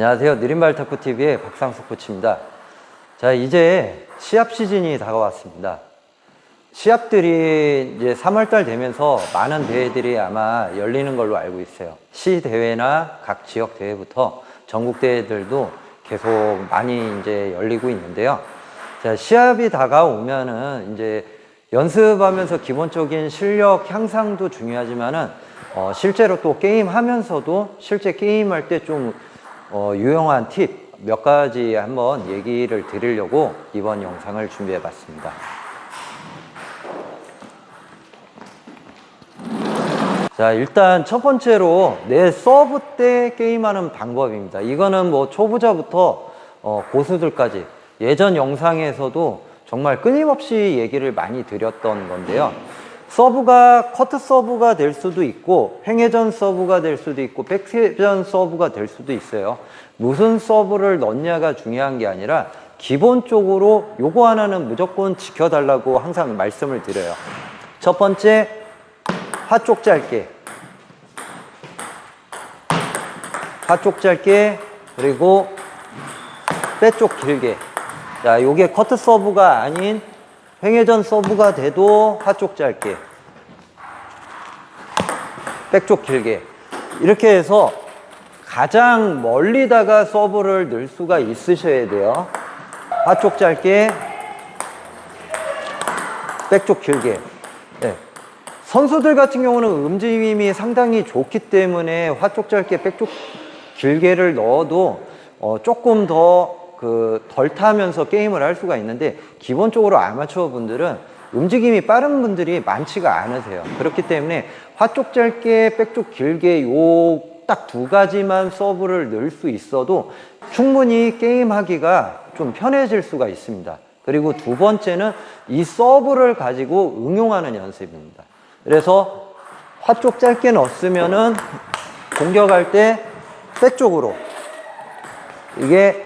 안녕하세요. 느린발 탁구TV의 박상석 코치입니다. 자, 이제 시합 시즌이 다가왔습니다. 시합들이 이제 3월달 되면서 많은 대회들이 아마 열리는 걸로 알고 있어요. 시 대회나 각 지역 대회부터 전국 대회들도 계속 많이 이제 열리고 있는데요. 자, 시합이 다가오면은 이제 연습하면서 기본적인 실력 향상도 중요하지만은 실제로 또 게임 하면서도 실제 게임할 때 좀 유용한 팁 몇 가지 한번 얘기를 드리려고 이번 영상을 준비해 봤습니다. 자, 일단 첫 번째로 내 서브 때 게임하는 방법입니다. 이거는 뭐 초보자부터 고수들까지 예전 영상에서도 정말 끊임없이 얘기를 많이 드렸던 건데요. 서브가 커트 서브가 될 수도 있고 횡회전 서브가 될 수도 있고 백회전 서브가 될 수도 있어요. 무슨 서브를 넣냐가 중요한 게 아니라 기본적으로 요거 하나는 무조건 지켜달라고 항상 말씀을 드려요. 첫 번째, 화쪽 짧게, 화쪽 짧게, 그리고 빼쪽 길게. 자, 요게 커트 서브가 아닌 횡회전 서브가 돼도 화쪽 짧게, 백쪽 길게, 이렇게 해서 가장 멀리다가 서브를 넣을 수가 있으셔야 돼요. 화쪽 짧게, 백쪽 길게. 네. 선수들 같은 경우는 움직임이 상당히 좋기 때문에 화쪽 짧게, 백쪽 길게를 넣어도 조금 더 덜 타면서 게임을 할 수가 있는데, 기본적으로 아마추어 분들은 움직임이 빠른 분들이 많지가 않으세요. 그렇기 때문에 화쪽 짧게, 백쪽 길게 요 딱 두 가지만 서브를 넣을 수 있어도 충분히 게임하기가 좀 편해질 수가 있습니다. 그리고 두 번째는 이 서브를 가지고 응용하는 연습입니다. 그래서 화쪽 짧게 넣었으면은 공격할 때 백쪽으로, 이게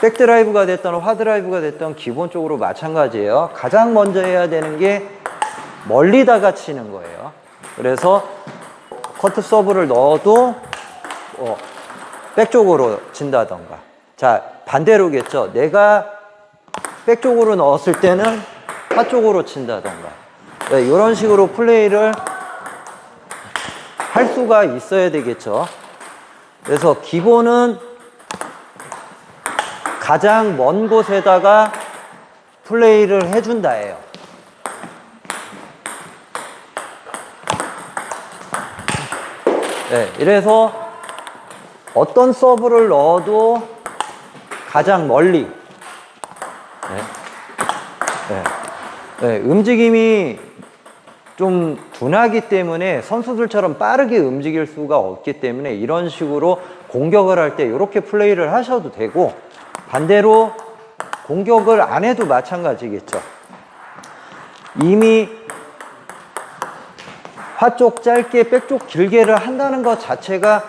백드라이브가 됐던 화드라이브가 됐던 기본적으로 마찬가지예요. 가장 먼저 해야 되는 게 멀리다가 치는 거예요. 그래서 커트 서브를 넣어도 백쪽으로 친다던가. 자, 반대로겠죠. 내가 백쪽으로 넣었을 때는 화쪽으로 친다던가. 네, 이런 식으로 플레이를 할 수가 있어야 되겠죠. 그래서 기본은 가장 먼 곳에다가 플레이를 해준다예요. 네, 이래서 어떤 서브를 넣어도 가장 멀리, 움직임이 좀 둔하기 때문에 선수들처럼 빠르게 움직일 수가 없기 때문에 이런 식으로 공격을 할 때 이렇게 플레이를 하셔도 되고, 반대로 공격을 안 해도 마찬가지겠죠. 이미 화쪽 짧게, 백쪽 길게를 한다는 것 자체가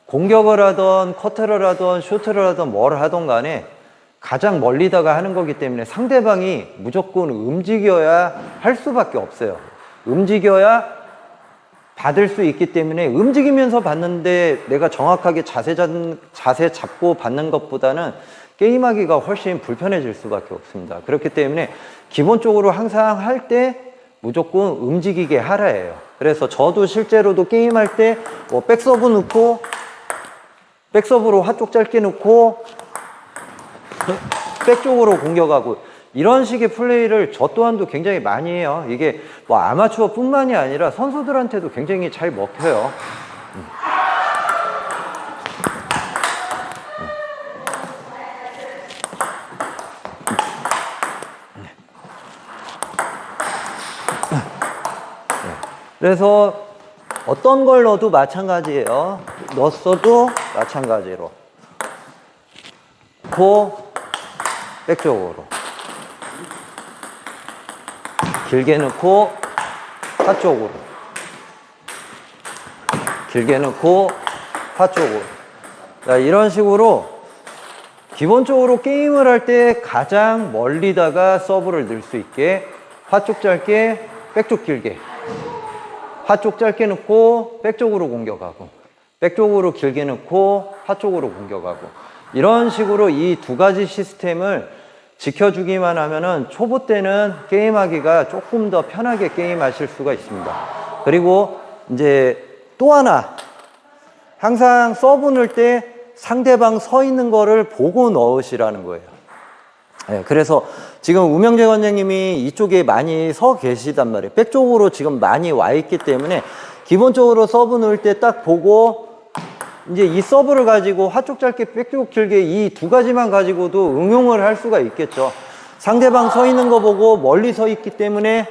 공격을 하던 커트를 하던 슈트를 하던 뭘 하던 간에 가장 멀리다가 하는 거기 때문에 상대방이 무조건 움직여야 할 수밖에 없어요. 움직여야 받을 수 있기 때문에 움직이면서 받는데 내가 정확하게 자세 잡고 받는 것보다는 게임하기가 훨씬 불편해질 수밖에 없습니다. 그렇기 때문에 기본적으로 항상 할 때 무조건 움직이게 하라예요. 그래서 저도 실제로도 게임할 때 백서브 넣고 백서브로 화쪽 짧게 넣고 백쪽으로 공격하고 이런 식의 플레이를 저 또한도 굉장히 많이 해요. 이게 뭐 아마추어 뿐만이 아니라 선수들한테도 굉장히 잘 먹혀요. 그래서 어떤 걸 넣어도 마찬가지예요. 넣었어도 마찬가지로. 백쪽으로. 길게 넣고 화쪽으로. 길게 넣고 화쪽으로. 자, 이런 식으로 기본적으로 게임을 할 때 가장 멀리다가 서브를 넣을 수 있게 화쪽 짧게, 백쪽 길게. 화쪽 짧게 넣고 백쪽으로 공격하고, 백 쪽으로 길게 넣고 화 쪽으로 공격하고, 이런 식으로 이 두 가지 시스템을 지켜주기만 하면은 초보 때는 게임하기가 조금 더 편하게 게임하실 수가 있습니다. 그리고 이제 또 하나, 항상 서브 넣을 때 상대방 서 있는 거를 보고 넣으시라는 거예요. 네, 그래서 지금 우명재 관장님이 이쪽에 많이 서 계시단 말이에요. 백 쪽으로 지금 많이 와 있기 때문에 기본적으로 서브 넣을 때 딱 보고, 이제 이 서브를 가지고 화쪽 짧게 백쪽 길게 이 두 가지만 가지고도 응용을 할 수가 있겠죠. 상대방 서 있는 거 보고 멀리 서 있기 때문에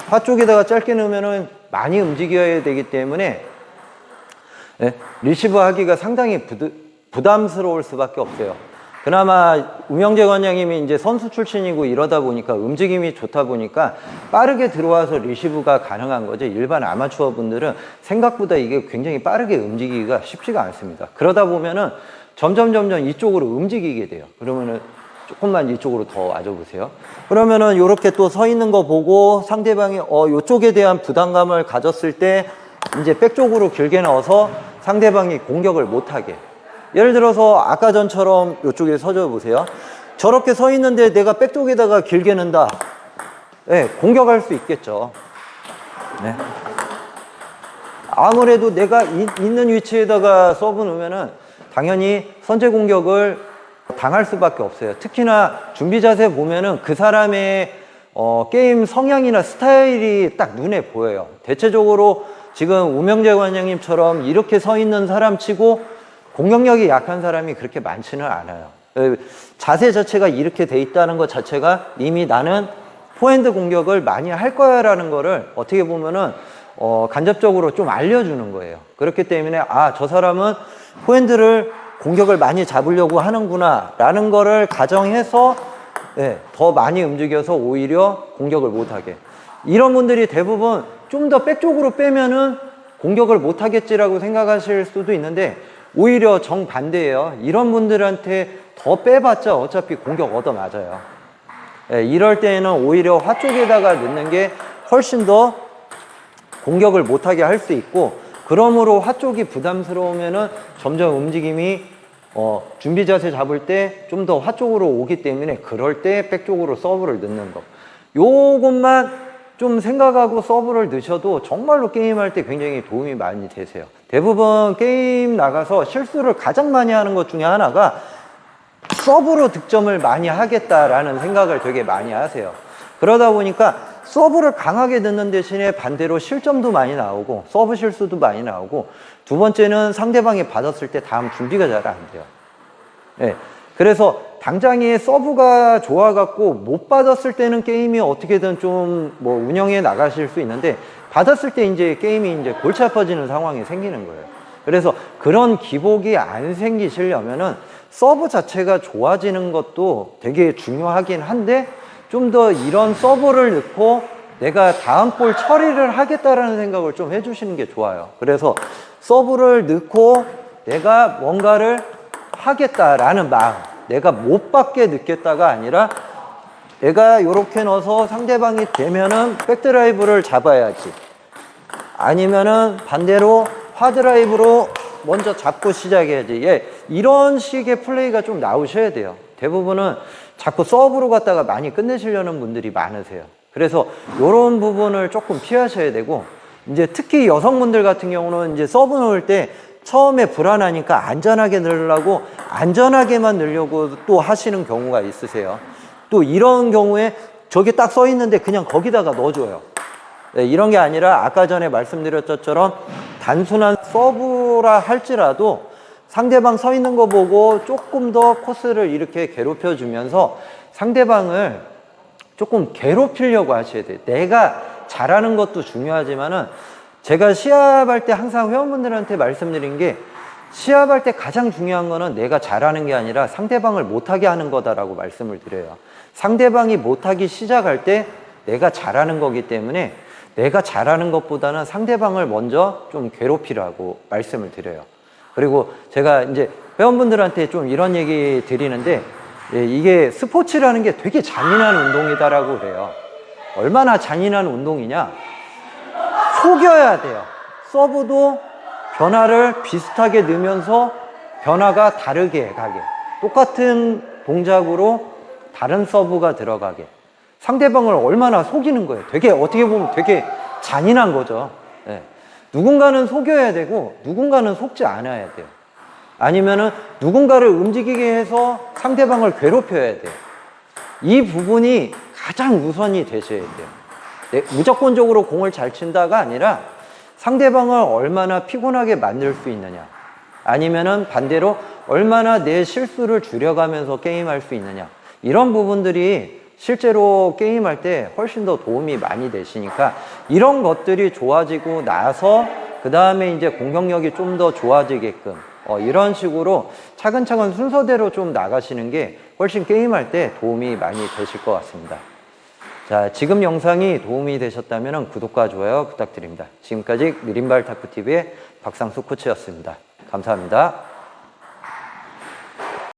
화쪽에다가 짧게 넣으면은 많이 움직여야 되기 때문에, 네, 리시브 하기가 상당히 부담스러울 수밖에 없어요. 그나마 우명재 관장님이 이제 선수 출신이고 이러다 보니까 움직임이 좋다 보니까 빠르게 들어와서 리시브가 가능한 거지, 일반 아마추어 분들은 생각보다 이게 굉장히 빠르게 움직이기가 쉽지가 않습니다. 그러다 보면은 점점 이쪽으로 움직이게 돼요. 그러면은 조금만 이쪽으로 더 와줘 보세요. 그러면은 이렇게 또 서 있는 거 보고 상대방이 이쪽에 대한 부담감을 가졌을 때 이제 백 쪽으로 길게 넣어서 상대방이 공격을 못하게. 예를 들어서 아까 전처럼 이쪽에 서줘 보세요. 저렇게 서 있는데 내가 백 쪽에다가 길게 넣는다. 네, 공격할 수 있겠죠. 네. 아무래도 내가 있는 위치에다가 서브 놓으면은 당연히 선제 공격을 당할 수밖에 없어요. 특히나 준비 자세 보면은 그 사람의 게임 성향이나 스타일이 딱 눈에 보여요. 대체적으로 지금 우명재 관장님처럼 이렇게 서 있는 사람 치고 공격력이 약한 사람이 그렇게 많지는 않아요. 자세 자체가 이렇게 돼 있다는 것 자체가 이미 나는 포핸드 공격을 많이 할 거야 라는 거를 어떻게 보면은 간접적으로 좀 알려주는 거예요. 그렇기 때문에 저 사람은 포핸드를 공격을 많이 잡으려고 하는구나 라는 거를 가정해서, 네, 더 많이 움직여서 오히려 공격을 못하게. 이런 분들이 대부분 좀 더 백 쪽으로 빼면은 공격을 못하겠지라고 생각하실 수도 있는데, 오히려 정반대예요. 이런 분들한테 더 빼봤자 어차피 공격 얻어맞아요. 네, 이럴 때에는 오히려 화 쪽에다가 넣는 게 훨씬 더 공격을 못하게 할 수 있고, 그러므로 화 쪽이 부담스러우면은 점점 움직임이 준비 자세 잡을 때 좀 더 화 쪽으로 오기 때문에, 그럴 때 백 쪽으로 서브를 넣는 거. 요것만 좀 생각하고 서브를 넣으셔도 정말로 게임할 때 굉장히 도움이 많이 되세요. 대부분 게임 나가서 실수를 가장 많이 하는 것 중에 하나가 서브로 득점을 많이 하겠다라는 생각을 되게 많이 하세요. 그러다 보니까 서브를 강하게 넣는 대신에 반대로 실점도 많이 나오고 서브 실수도 많이 나오고, 두 번째는 상대방이 받았을 때 다음 준비가 잘 안 돼요. 네. 그래서 당장에 서브가 좋아갖고 못 받았을 때는 게임이 어떻게든 좀 뭐 운영해 나가실 수 있는데, 받았을 때 이제 게임이 이제 골치 아파지는 상황이 생기는 거예요. 그래서 그런 기복이 안 생기시려면은 서브 자체가 좋아지는 것도 되게 중요하긴 한데, 좀 더 이런 서브를 넣고 내가 다음 볼 처리를 하겠다라는 생각을 좀 해주시는 게 좋아요. 그래서 서브를 넣고 내가 뭔가를 하겠다라는 마음, 내가 못 받게 넣겠다가 아니라 내가 이렇게 넣어서 상대방이 되면은 백드라이브를 잡아야지, 아니면은 반대로 하드라이브로 먼저 잡고 시작해야지. 예, 이런 식의 플레이가 좀 나오셔야 돼요. 대부분은 자꾸 서브로 갔다가 많이 끝내시려는 분들이 많으세요. 그래서 이런 부분을 조금 피하셔야 되고, 이제 특히 여성분들 같은 경우는 이제 서브 넣을 때 처음에 불안하니까 안전하게 넣으려고 안전하게만 넣으려고 또 하시는 경우가 있으세요. 또 이런 경우에 저게 딱 써 있는데 그냥 거기다가 넣어줘요. 네, 이런 게 아니라 아까 전에 말씀드렸던 것처럼 단순한 서브라 할지라도 상대방 서 있는 거 보고 조금 더 코스를 이렇게 괴롭혀 주면서 상대방을 조금 괴롭히려고 하셔야 돼요. 내가 잘하는 것도 중요하지만은, 제가 시합할 때 항상 회원분들한테 말씀드린 게, 시합할 때 가장 중요한 거는 내가 잘하는 게 아니라 상대방을 못하게 하는 거다라고 말씀을 드려요. 상대방이 못하기 시작할 때 내가 잘하는 거기 때문에 내가 잘하는 것보다는 상대방을 먼저 좀 괴롭히라고 말씀을 드려요. 그리고 제가 이제 회원분들한테 좀 이런 얘기 드리는데, 이게 스포츠라는 게 되게 잔인한 운동이다라고 그래요. 얼마나 잔인한 운동이냐? 속여야 돼요. 서브도 변화를 비슷하게 넣으면서 변화가 다르게 가게, 똑같은 동작으로 다른 서브가 들어가게, 상대방을 얼마나 속이는 거예요. 되게 어떻게 보면 되게 잔인한 거죠. 예. 누군가는 속여야 되고 누군가는 속지 않아야 돼요. 아니면은 누군가를 움직이게 해서 상대방을 괴롭혀야 돼요. 이 부분이 가장 우선이 되셔야 돼요. 네, 무조건적으로 공을 잘 친다가 아니라 상대방을 얼마나 피곤하게 만들 수 있느냐, 아니면은 반대로 얼마나 내 실수를 줄여가면서 게임할 수 있느냐, 이런 부분들이 실제로 게임할 때 훨씬 더 도움이 많이 되시니까 이런 것들이 좋아지고 나서 그 다음에 이제 공격력이 좀 더 좋아지게끔 이런 식으로 차근차근 순서대로 좀 나가시는 게 훨씬 게임할 때 도움이 많이 되실 것 같습니다. 자, 지금 영상이 도움이 되셨다면 구독과 좋아요 부탁드립니다. 지금까지 느림발 탁구TV의 박상수 코치였습니다. 감사합니다.